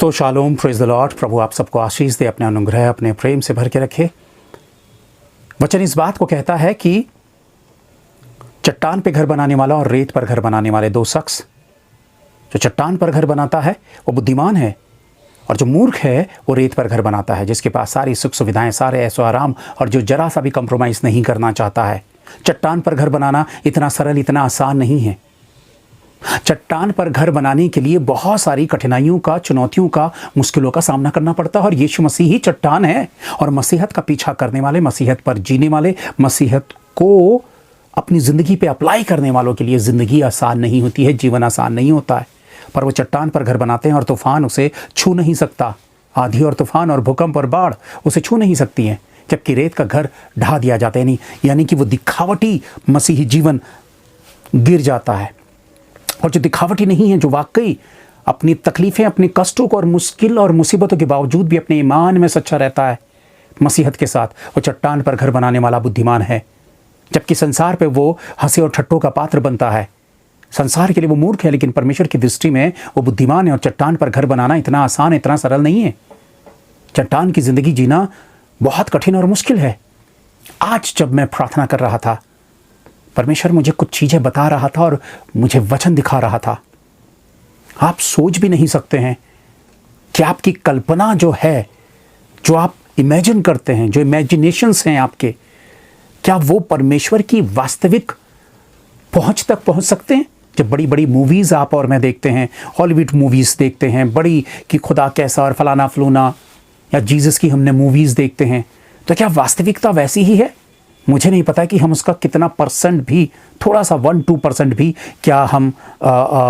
दोस्तों shalom, praise the Lord. प्रभु आप सबको आशीष दे, अपने अनुग्रह अपने प्रेम से भर के रखे। वचन इस बात को कहता है कि चट्टान पे घर बनाने वाला और रेत पर घर बनाने वाले दो शख्स, जो चट्टान पर घर बनाता है वो बुद्धिमान है, और जो मूर्ख है वो रेत पर घर बनाता है, जिसके पास सारी सुख सुविधाएं, सारे ऐशो आराम, और जो जरा सा भी कंप्रोमाइज़ नहीं करना चाहता है। चट्टान पर घर बनाना इतना सरल, इतना आसान नहीं है। चट्टान पर घर बनाने के लिए बहुत सारी कठिनाइयों का, चुनौतियों का, मुश्किलों का सामना करना पड़ता है, और यीशु मसीह ही चट्टान है। और मसीहत का पीछा करने वाले, मसीहत पर जीने वाले, मसीहत को अपनी ज़िंदगी पे अप्लाई करने वालों के लिए ज़िंदगी आसान नहीं होती है, जीवन आसान नहीं होता है। पर वो चट्टान पर घर बनाते हैं और तूफान उसे छू नहीं सकता। आंधी और तूफान और भूकंप और बाढ़ उसे छू नहीं सकती हैं, जबकि रेत का घर ढा दिया जाता है। नहीं, यानी कि वो दिखावटी मसीही जीवन गिर जाता है। और जो दिखावटी नहीं है, जो वाकई अपनी तकलीफ़ें, अपने कष्टों को और मुश्किल और मुसीबतों के बावजूद भी अपने ईमान में सच्चा रहता है मसीहत के साथ, वो चट्टान पर घर बनाने वाला बुद्धिमान है। जबकि संसार पे वो हंसी और ठट्टों का पात्र बनता है। संसार के लिए वो मूर्ख है, लेकिन परमेश्वर की दृष्टि में वो बुद्धिमान है। और चट्टान पर घर बनाना इतना आसान, इतना सरल नहीं है। चट्टान की ज़िंदगी जीना बहुत कठिन और मुश्किल है। आज जब मैं प्रार्थना कर रहा था, परमेश्वर मुझे कुछ चीज़ें बता रहा था और मुझे वचन दिखा रहा था। आप सोच भी नहीं सकते हैं कि आपकी कल्पना जो है, जो आप इमेजिन करते हैं, जो इमेजिनेशंस हैं आपके, क्या वो परमेश्वर की वास्तविक पहुंच तक पहुंच सकते हैं? जब बड़ी बड़ी मूवीज़ आप और मैं देखते हैं, हॉलीवुड मूवीज़ देखते हैं बड़ी, कि खुदा कैसा और फलाना फलूना, या जीसस की हमने मूवीज़ देखते हैं, तो क्या वास्तविकता वैसी ही है? मुझे नहीं पता कि हम उसका कितना परसेंट भी, थोड़ा सा 1-2% भी क्या हम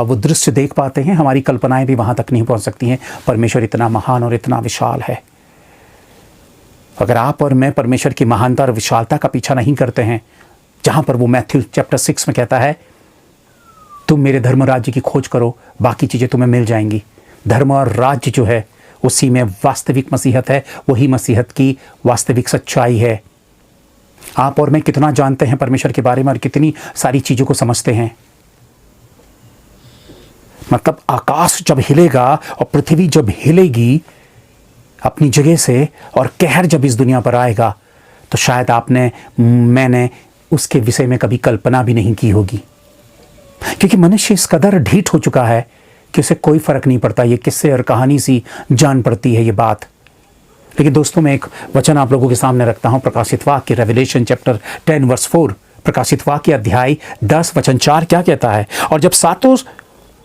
वो दृश्य देख पाते हैं। हमारी कल्पनाएं भी वहाँ तक नहीं पहुँच सकती हैं। परमेश्वर इतना महान और इतना विशाल है। अगर आप और मैं परमेश्वर की महानता और विशालता का पीछा नहीं करते हैं, जहाँ पर वो मैथ्यू चैप्टर 6 में कहता है, तुम मेरे धर्म राज्य की खोज करो, बाकी चीज़ें तुम्हें मिल जाएंगी। धर्म और राज्य जो है, उसी में वास्तविक मसीहत है। वही मसीहत की वास्तविक सच्चाई है। आप और मैं कितना जानते हैं परमेश्वर के बारे में और कितनी सारी चीज़ों को समझते हैं। मतलब आकाश जब हिलेगा और पृथ्वी जब हिलेगी अपनी जगह से, और कहर जब इस दुनिया पर आएगा, तो शायद आपने, मैंने उसके विषय में कभी कल्पना भी नहीं की होगी। क्योंकि मनुष्य इस कदर ढीठ हो चुका है कि उसे कोई फर्क नहीं पड़ता। ये किस्से और कहानी सी जान पड़ती है ये बात। लेकिन दोस्तों, मैं एक वचन आप लोगों के सामने रखता हूं, प्रकाशित वाक्य, रेवलेशन चैप्टर 10 वर्स 4, प्रकाशित वाक्य अध्याय 10 वचन 4 क्या कहता है? और जब सातों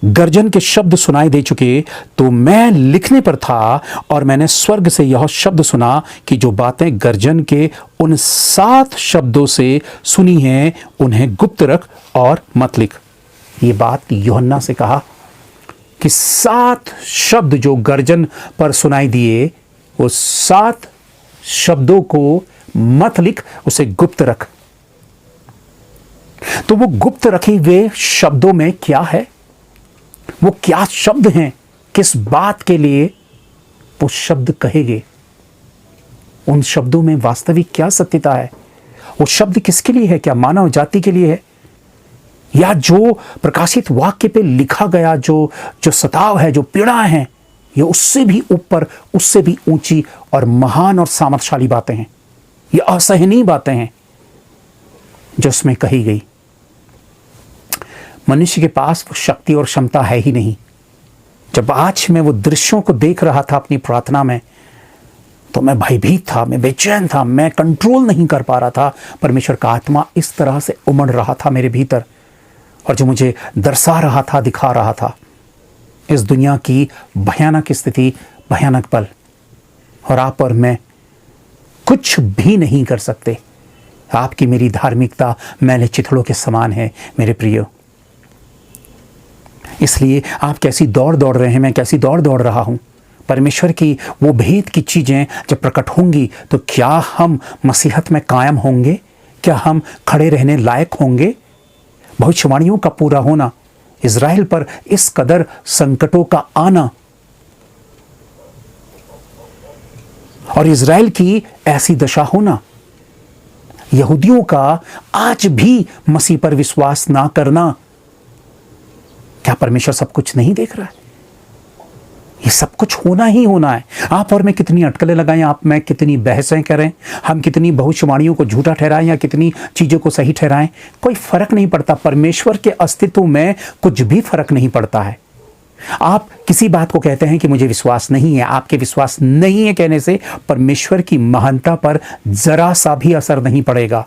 गर्जन के शब्द सुनाई दे चुके, तो मैं लिखने पर था, और मैंने स्वर्ग से यह शब्द सुना कि जो बातें गर्जन के उन 7 शब्दों से सुनी हैं, उन्हें गुप्त रख और मत लिख। ये बात यूहन्ना से कहा कि 7 शब्द जो गर्जन पर सुनाई दिए, वो 7 शब्दों को मत लिख, उसे गुप्त रख। तो वो गुप्त रखे हुए शब्दों में क्या है? वो क्या शब्द हैं? किस बात के लिए वो शब्द कहेंगे? उन शब्दों में वास्तविक क्या सत्यता है? वो शब्द किसके लिए है? क्या मानव जाति के लिए है, या जो प्रकाशित वाक्य पे लिखा गया जो सताव है, जो पीड़ा है, ये उससे भी ऊपर, उससे भी ऊंची और महान और सामर्थशाली बातें हैं। ये असहनीय बातें हैं जो उसमें कही गई। मनुष्य के पास वो शक्ति और क्षमता है ही नहीं। जब आज मैं वो दृश्यों को देख रहा था अपनी प्रार्थना में, तो मैं भयभीत था, मैं बेचैन था, मैं कंट्रोल नहीं कर पा रहा था। परमेश्वर का आत्मा इस तरह से उमड़ रहा था मेरे भीतर, और जो मुझे दर्शा रहा था, दिखा रहा था इस दुनिया की भयानक स्थिति, भयानक पल। और आप और मैं कुछ भी नहीं कर सकते। आपकी मेरी धार्मिकता मैले चिथड़ों के समान है मेरे प्रियो। इसलिए आप कैसी दौड़ दौड़ रहे हैं, मैं कैसी दौड़ दौड़ रहा हूं। परमेश्वर की वो भेद की चीज़ें जब प्रकट होंगी, तो क्या हम मसीहत में कायम होंगे? क्या हम खड़े रहने लायक होंगे? भविष्यवाणियों का पूरा होना, इज़राइल पर इस कदर संकटों का आना, और इज़राइल की ऐसी दशा होना, यहूदियों का आज भी मसीह पर विश्वास ना करना, क्या परमेश्वर सब कुछ नहीं देख रहा है? ये सब कुछ होना ही होना है। आप और मैं कितनी अटकलें लगाएं, आप मैं कितनी बहसें करें, हम कितनी भविष्यवाणियों को झूठा ठहराएं या कितनी चीज़ों को सही ठहराएं, कोई फर्क नहीं पड़ता। परमेश्वर के अस्तित्व में कुछ भी फर्क नहीं पड़ता है। आप किसी बात को कहते हैं कि मुझे विश्वास नहीं है, आपके विश्वास नहीं है कहने से परमेश्वर की महानता पर जरा सा भी असर नहीं पड़ेगा।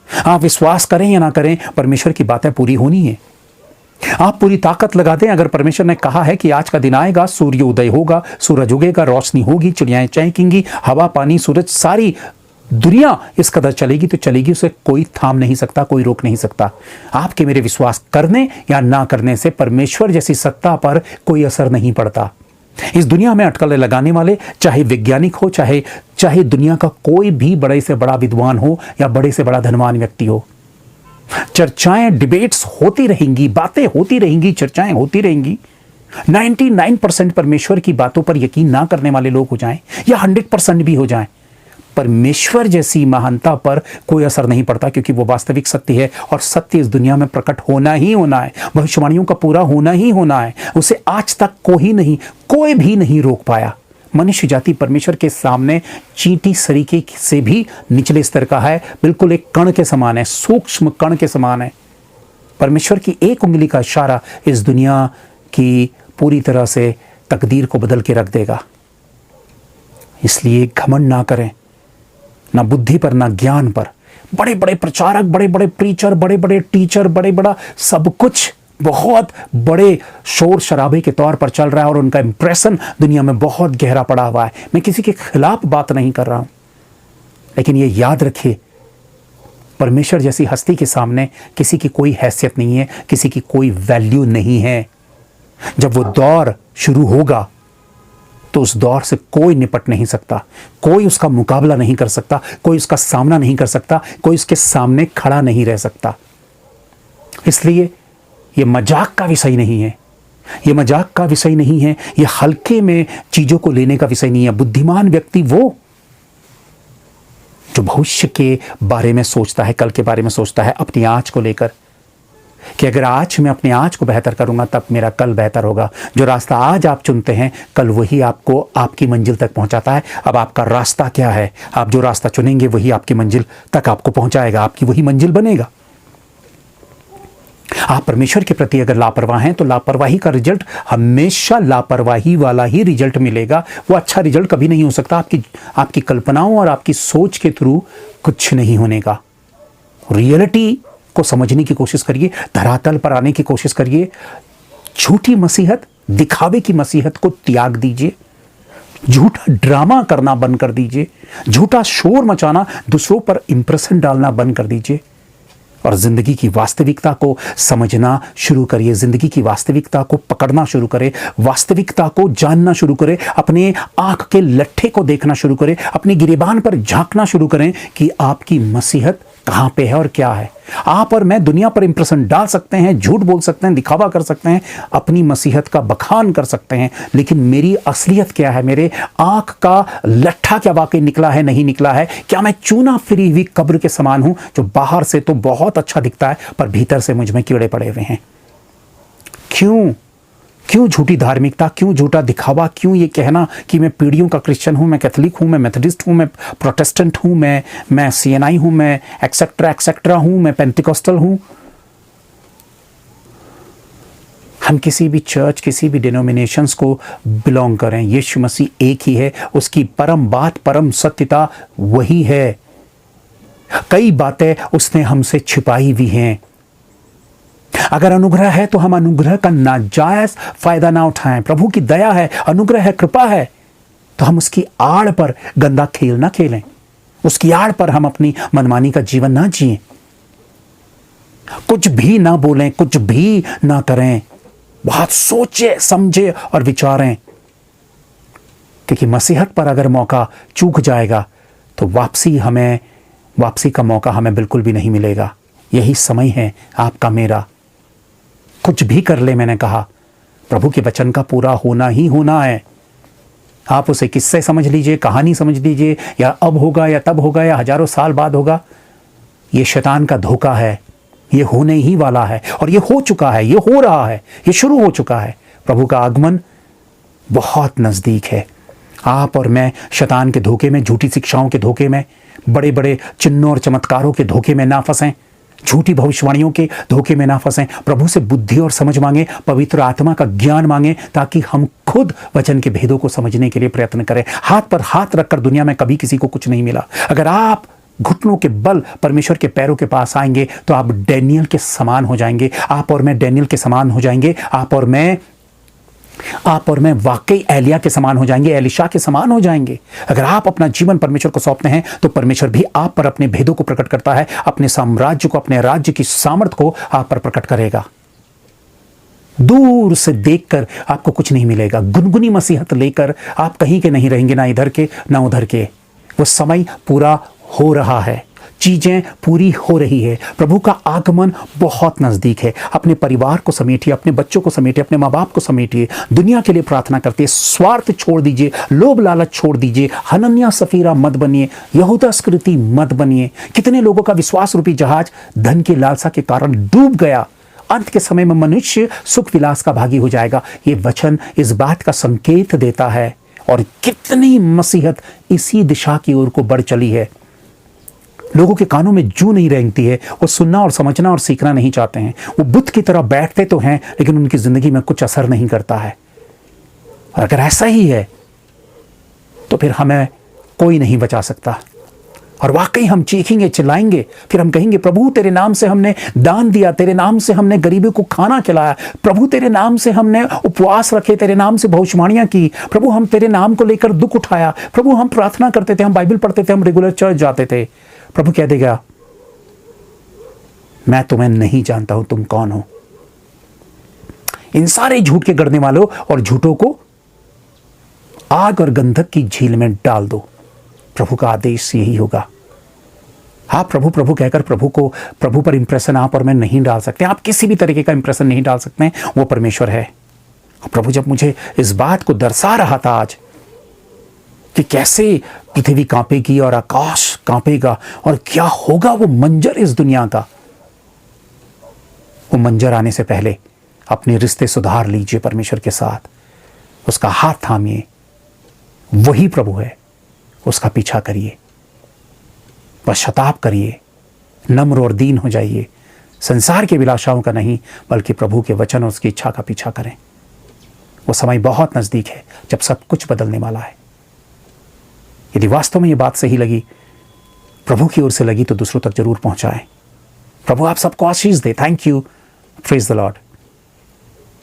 आप विश्वास करें या ना करें, परमेश्वर की बातें पूरी होनी है। आप पूरी ताकत लगा दें, अगर परमेश्वर ने कहा है कि आज का दिन आएगा, सूर्य उदय होगा, सूरज उगेगा, रोशनी होगी, चिड़ियाएं चहकेंगी, हवा पानी सूरज सारी दुनिया इस कदर चलेगी तो चलेगी, उसे कोई थाम नहीं सकता, कोई रोक नहीं सकता। आपके मेरे विश्वास करने या ना करने से परमेश्वर जैसी सत्ता पर कोई असर नहीं पड़ता। इस दुनिया में अटकलें लगाने वाले, चाहे वैज्ञानिक हो, चाहे दुनिया का कोई भी बड़े से बड़ा विद्वान हो या बड़े से बड़ा धनवान व्यक्ति हो, चर्चाएं डिबेट्स होती रहेंगी, बातें होती रहेंगी, चर्चाएं होती रहेंगी। 99% परमेश्वर की बातों पर यकीन ना करने वाले लोग हो जाएं या 100% भी हो जाएं, परमेश्वर जैसी महानता पर कोई असर नहीं पड़ता, क्योंकि वो वास्तविक सत्य है और सत्य इस दुनिया में प्रकट होना ही होना है। भविष्यवाणियों का पूरा होना ही होना है। उसे आज तक कोई भी नहीं रोक पाया। मनुष्य जाति परमेश्वर के सामने चींटी सरीखे से भी निचले स्तर का है, बिल्कुल एक कण के समान है, सूक्ष्म कण के समान है। परमेश्वर की एक उंगली का इशारा इस दुनिया की पूरी तरह से तकदीर को बदल के रख देगा। इसलिए घमंड ना करें, ना बुद्धि पर ना ज्ञान पर। बड़े बड़े प्रचारक, बड़े बड़े प्रीचर, बड़े बड़े टीचर, बड़े बड़ा सब कुछ बहुत बड़े शोर शराबे के तौर पर चल रहा है और उनका इंप्रेशन दुनिया में बहुत गहरा पड़ा हुआ है। मैं किसी के खिलाफ बात नहीं कर रहा हूं, लेकिन ये याद रखिए, परमेश्वर जैसी हस्ती के सामने किसी की कोई हैसियत नहीं है, किसी की कोई वैल्यू नहीं है। जब वो दौर शुरू होगा तो उस दौर से कोई निपट नहीं सकता, कोई उसका मुकाबला नहीं कर सकता, कोई उसका सामना नहीं कर सकता, कोई उसके सामने खड़ा नहीं रह सकता। इसलिए ये मजाक का विषय नहीं है, ये मजाक का विषय नहीं है, ये हल्के में चीजों को लेने का विषय नहीं है। बुद्धिमान व्यक्ति वो जो भविष्य के बारे में सोचता है, कल के बारे में सोचता है, अपनी आज को लेकर, कि अगर आज मैं अपने आज को बेहतर करूंगा तब मेरा कल बेहतर होगा। जो रास्ता आज आप चुनते हैं, कल वही आपको आपकी मंजिल तक पहुंचाता है। अब आपका रास्ता क्या है, आप जो रास्ता चुनेंगे वही आपकी मंजिल तक आपको पहुंचाएगा, आपकी वही मंजिल बनेगा। आप परमेश्वर के प्रति अगर लापरवाह हैं तो लापरवाही का रिजल्ट हमेशा लापरवाही वाला ही रिजल्ट मिलेगा। वो अच्छा रिजल्ट कभी नहीं हो सकता। आपकी कल्पनाओं और आपकी सोच के थ्रू कुछ नहीं होने का। रियलिटी को समझने की कोशिश करिए, धरातल पर आने की कोशिश करिए। झूठी मसीहत, दिखावे की मसीहत को त्याग दीजिए। झूठा ड्रामा करना बंद कर दीजिए। झूठा शोर मचाना, दूसरों पर इंप्रेशन डालना बंद कर दीजिए और जिंदगी की वास्तविकता को समझना शुरू करिए। जिंदगी की वास्तविकता को पकड़ना शुरू करें, वास्तविकता को जानना शुरू करें, अपने आंख के लट्ठे को देखना शुरू करें, अपनी गिरेबान पर झांकना शुरू करें कि आपकी मसीहत कहां पे है और क्या है। आप और मैं दुनिया पर इंप्रेशन डाल सकते हैं, झूठ बोल सकते हैं, दिखावा कर सकते हैं, अपनी मसीहत का बखान कर सकते हैं, लेकिन मेरी असलियत क्या है, मेरे आंख का लट्ठा क्या वाकई निकला है, नहीं निकला है? क्या मैं चूना फिरी हुई कब्र के समान हूं, जो बाहर से तो बहुत अच्छा दिखता है पर भीतर से मुझ में कीड़े पड़े हुए हैं? क्यों झूठी धार्मिकता, क्यों झूठा दिखावा, क्यों ये कहना कि मैं पीढ़ियों का क्रिश्चियन हूं, मैं कैथोलिक हूं, मैं मेथोडिस्ट हूं, मैं प्रोटेस्टेंट हूं, मैं सीएनआई हूं, मैं एक्सेट्रा हूं, मैं पेंटिकॉस्टल हूं? हम किसी भी चर्च, किसी भी डिनोमिनेशंस को बिलोंग करें, यीशु मसीह एक ही है, उसकी परम बात, परम सत्यता वही है। कई बातें उसने हमसे छिपाई भी हैं। अगर अनुग्रह है तो हम अनुग्रह का नाजायज फायदा ना उठाएं। प्रभु की दया है, अनुग्रह है, कृपा है, तो हम उसकी आड़ पर गंदा खेल ना खेलें, उसकी आड़ पर हम अपनी मनमानी का जीवन ना जिएं, कुछ भी ना बोलें, कुछ भी ना करें। बहुत सोचे समझे और विचारें, क्योंकि मसीहत पर अगर मौका चूक जाएगा तो वापसी का मौका हमें बिल्कुल भी नहीं मिलेगा। यही समय है आपका मेरा। कुछ भी कर ले, मैंने कहा, प्रभु के वचन का पूरा होना ही होना है। आप उसे किस्से समझ लीजिए, कहानी समझ लीजिए, या अब होगा या तब होगा या हजारों साल बाद होगा, ये शैतान का धोखा है। ये होने ही वाला है और ये हो चुका है, ये हो रहा है, ये शुरू हो चुका है। प्रभु का आगमन बहुत नज़दीक है। आप और मैं शैतान के धोखे में, झूठी शिक्षाओं के धोखे में, बड़े बड़े चिन्हों और चमत्कारों के धोखे में ना फंसें, झूठी भविष्यवाणियों के धोखे में ना फंसें। प्रभु से बुद्धि और समझ मांगे, पवित्र आत्मा का ज्ञान मांगे, ताकि हम खुद वचन के भेदों को समझने के लिए प्रयत्न करें। हाथ पर हाथ रखकर दुनिया में कभी किसी को कुछ नहीं मिला। अगर आप घुटनों के बल परमेश्वर के पैरों के पास आएंगे तो आप डैनियल के समान हो जाएंगे। आप और मैं डैनियल के समान हो जाएंगे। आप और मैं वाकई एलिया के समान हो जाएंगे, एलिशा के समान हो जाएंगे। अगर आप अपना जीवन परमेश्वर को सौंपते हैं तो परमेश्वर भी आप पर अपने भेदों को प्रकट करता है, अपने साम्राज्य को, अपने राज्य की सामर्थ को आप पर प्रकट करेगा। दूर से देखकर आपको कुछ नहीं मिलेगा। गुनगुनी मसीहत लेकर आप कहीं के नहीं रहेंगे, ना इधर के ना उधर के। वो समय पूरा हो रहा है, चीजें पूरी हो रही है। प्रभु का आगमन बहुत नजदीक है। अपने परिवार को समेटिए, अपने बच्चों को समेटिए, अपने माँ बाप को समेटिए। दुनिया के लिए प्रार्थना करते, स्वार्थ छोड़ दीजिए, लोभ लालच छोड़ दीजिए। हनन्या सफीरा मत बनिए, यहूदा स्कृति मत बनिए। कितने लोगों का विश्वास रूपी जहाज धन की लालसा के कारण डूब गया। अंत के समय में मनुष्य सुख विलास का भागी हो जाएगा। ये वचन इस बात का संकेत देता है। और कितनी मसीहत इसी दिशा की ओर को बढ़ चली है। लोगों के कानों में जू नहीं रेंगती है। वो सुनना और समझना और सीखना नहीं चाहते हैं। वो बुत की तरह बैठते तो हैं, लेकिन उनकी जिंदगी में कुछ असर नहीं करता है। और अगर ऐसा ही है तो फिर हमें कोई नहीं बचा सकता। और वाकई हम चीखेंगे, चिल्लाएंगे, फिर हम कहेंगे, प्रभु तेरे नाम से हमने दान दिया, तेरे नाम से हमने गरीबों को खाना खिलाया, प्रभु तेरे नाम से हमने उपवास रखे, तेरे नाम से भविष्यवाणियां की, प्रभु हम तेरे नाम को लेकर दुख उठाया, प्रभु हम प्रार्थना करते थे, हम बाइबल पढ़ते थे, हम रेगुलर चर्च जाते थे। प्रभु कह देगा, मैं तुम्हें नहीं जानता हूं, तुम कौन हो। इन सारे झूठ के गढ़ने वालों और झूठों को आग और गंधक की झील में डाल दो। प्रभु का आदेश यही होगा। आप प्रभु प्रभु कहकर प्रभु पर इंप्रेशन आप और मैं नहीं डाल सकते। आप किसी भी तरीके का इंप्रेशन नहीं डाल सकते हैं, वो परमेश्वर है। और प्रभु जब मुझे इस बात को दर्शा रहा था आज कि कैसे पृथ्वी कांपेगी और आकाश कांपेगा और क्या होगा वो मंजर इस दुनिया का, वो मंजर आने से पहले अपने रिश्ते सुधार लीजिए परमेश्वर के साथ। उसका हाथ थामिए, वही प्रभु है, उसका पीछा करिए, पश्चाताप करिए, नम्र और दीन हो जाइए। संसार की अभिलाषाओं का नहीं, बल्कि प्रभु के वचन और उसकी इच्छा का पीछा करें। वो समय बहुत नजदीक है जब सब कुछ बदलने वाला है। यदि वास्तव में ये बात सही लगी, प्रभु की ओर से लगी, तो दूसरों तक जरूर पहुंचाएं। प्रभु आप सबको आशीष दे। Thank you. Praise the Lord.